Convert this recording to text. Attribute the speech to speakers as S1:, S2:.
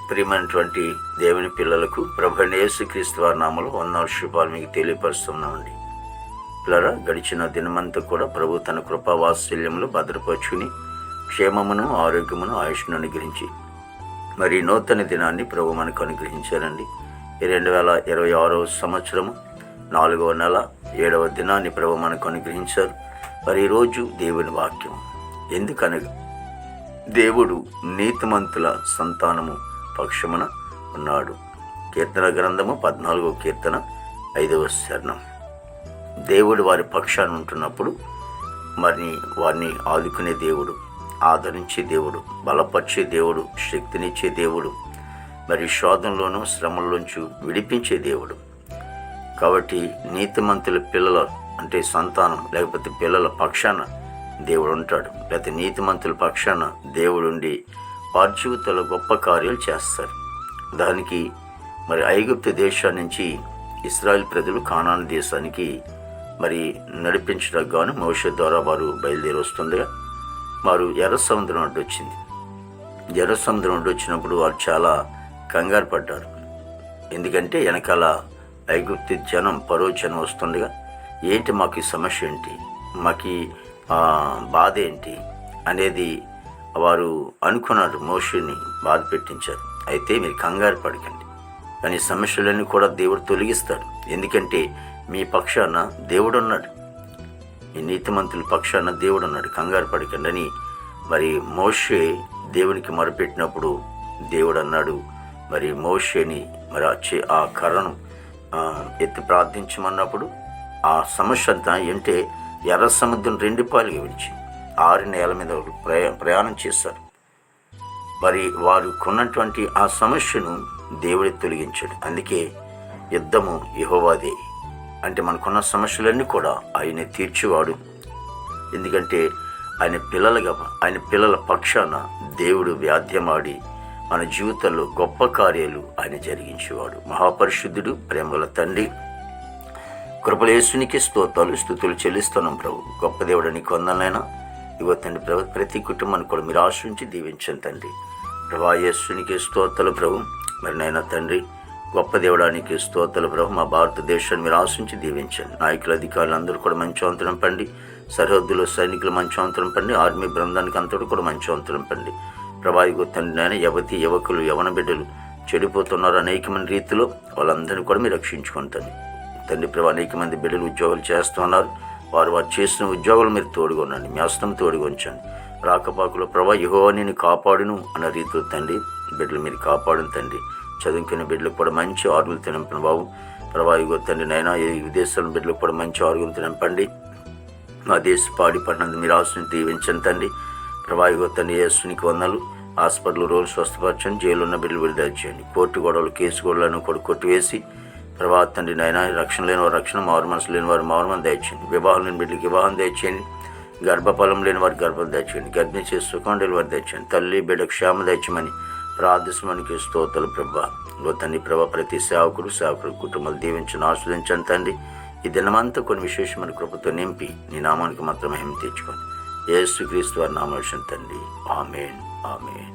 S1: ప్రియమైనటువంటి దేవుని పిల్లలకు ప్రభువైన యేసుక్రీస్తు వారి నామములో వందనాలు శుభాలు మీకు తెలియపరుస్తున్నామండి. పిల్లరా, గడిచిన దినమంతా కూడా ప్రభు తన కృపా వాత్సల్యములు భద్రపరుచుకుని క్షేమమును ఆరోగ్యమును ఆయుష్ను అనుగ్రహించి మరి నూతన దినాన్ని ప్రభు మనకు అనుగ్రహించారండి. 2026 సంవత్సరము 4వ నెల 7వ దినాన్ని ప్రభు మనకు అనుగ్రహించారు. మరి ఈరోజు దేవుని వాక్యం ఎందుకనగా దేవుడు నీతిమంతుల సంతానము పక్షమున ఉన్నాడు. కీర్తన గ్రంథము 14వ కీర్తన 5వ చరణం. దేవుడు వారి పక్షాన ఉంటున్నప్పుడు మరి వారిని ఆదుకునే దేవుడు, ఆదరించే దేవుడు, బలపరిచే దేవుడు, శక్తినిచ్చే దేవుడు, మరి శోధనలోనూ శ్రమల్లోంచి విడిపించే దేవుడు. కాబట్టి నీతిమంతుల పిల్లల అంటే సంతానం లేకపోతే పిల్లల పక్షాన దేవుడు ఉంటాడు. లేకపోతే నీతిమంతుల పక్షాన దేవుడుండి వారి జీవితంలో గొప్ప కార్యాలు చేస్తారు. దానికి మరి ఐగుప్తు దేశం నుంచి ఇశ్రాయేల్ ప్రజలు కానాను దేశానికి మరి నడిపించడానికి గాను మోషే ద్వారా వారు బయలుదేరి వస్తుండగా వారు ఎర్ర సముద్రం అడ్డు వచ్చింది. ఎర్ర సముద్రం అడ్డు వచ్చినప్పుడు వారు చాలా కంగారు పడ్డారు. ఎందుకంటే వెనకాల ఐగుప్తు జనం పరో జనం వస్తుండగా ఏంటి మాకు ఈ సమస్య ఏంటి, మాకు బాధ ఏంటి అనేది వారు అనుకున్నారు. మోషేని బాధ పెట్టించారు. అయితే మీరు కంగారు పడకండి, కానీ సమస్యలన్నీ కూడా దేవుడు తొలగిస్తాడు. ఎందుకంటే మీ పక్షాన దేవుడు ఉన్నాడు, మీ నీతిమంతుల పక్షాన దేవుడు ఉన్నాడు, కంగారు పడకండి అని మరి మోషే దేవునికి మొరపెట్టినప్పుడు దేవుడు అన్నాడు మరి మోషేని మరి ఆ కర్రను ఎత్తి ప్రార్థించమన్నప్పుడు ఆ సమస్య అంతా ఏంటే ఎర్ర సముద్రం 2 పాలుగా విడిచి 6 నేల మీద ప్రయాణం చేశారు. మరి వారు కొన్నటువంటి ఆ సమస్యను దేవుడే తొలగించాడు. అందుకే యుద్ధము యెహోవాదే. అంటే మనకున్న సమస్యలన్నీ కూడా ఆయన తీర్చేవాడు. ఎందుకంటే ఆయన పిల్లల పక్షాన దేవుడు వ్యాధ్యమాడి మన జీవితంలో గొప్ప కార్యాలు ఆయన జరిగించేవాడు. మహాపరిశుద్ధుడు, ప్రేమల తండ్రి, కృపలేసునికి స్తుతులు చెల్లిస్తున్నాం ప్రభు. గొప్ప దేవుడు నీకు వందనైనా ఇవ్వ తండ్రి. ప్రభు ప్రతి కుటుంబాన్ని కూడా మీరు ఆశ్రయించి దీవించండి తండ్రి. ప్రభా యేసునికి స్తోత్రాలు ప్రభు. మరి నైనా తండ్రి గొప్ప దేవుడానికి స్తోత్రాలు ప్రభు. మా భారతదేశాన్ని మీరు ఆశించి దీవించండి. నాయకులు, అధికారులు అందరూ కూడా మంచి వంతరం పండి, సరిహద్దులో సైనికులు మంచి వంతరం పండి, ఆర్మీ బృందానికి అంతటి కూడా మంచి వంతరం పండి. ప్రభా ఇగో తండ్రి నాయన యువకులు యవన బిడ్డలు చెడిపోతున్నారు అనేకమైన రీతిలో, వాళ్ళందరినీ కూడా మీరు రక్షించుకుంటాను తండ్రి. ప్రభా అనేక మంది బిడ్డలు ఉద్యోగాలు చేస్తున్నారు. వారు చేసిన ఉద్యోగాలు మీరు తోడుగా ఉండండి, మీ హస్తం తోడుగా ఉంచండి. రాకపాకులో ప్రభా యెహోవా నిన్ను కాపాడును అన్న రీతిలో తండ్రి బిడ్డలు మీరు కాపాడును తండ్రి. చదువుకునే బిడ్డలకు కూడా మంచి ఆరోగ్యం తినంపండి బాబు. ప్రభా ఇగో తండ్రి నైనా ఈ విదేశాల బిడ్డలకు కూడా మంచి ఆరోగ్యం తినంపండి. మా దేశ పాడి పడినందు మీరు ఆశని దీవించండి తండ్రి. ప్రభా ఇగో తండ్రి యేసునికి వందలు. హాస్పిటల్ రోజులు స్వస్థపరచండి, జైలు ఉన్న బిడ్డలు విడుదల చేయండి. కోర్టు గొడవలు, కేసు గొడవలను కూడా కొట్టివేసి ప్రభా తండ్రి నాయన రక్షణ లేని వారు రక్షణ, మారు మనసు లేని వారు మారుమని దయచేయండి. వివాహం లేని బిడ్డలకి వివాహం దయచేయండి. గర్భఫలం లేని వారి గర్భం దయచేయండి. గర్భిణీ చేసి సుఖం డెలివరీ దయచేయండి. తల్లి బిడ్డ క్షేమ దయచేయమని ప్రార్థించమనికి స్తోత్రాలు ప్రభా. తండ్రి ప్రభా ప్రతి సేవకుడు కుటుంబాలు దీవించని ఆస్వాదించండి తండ్రి. ఈ దినమంతా కొన్ని విశేషమైన కృపతో నింపి నీ నామానికి మాత్రం మహిమ తెచ్చుకొని యేసుక్రీస్తు వారి నామములో తండ్రి. ఆమేన్, ఆమేన్.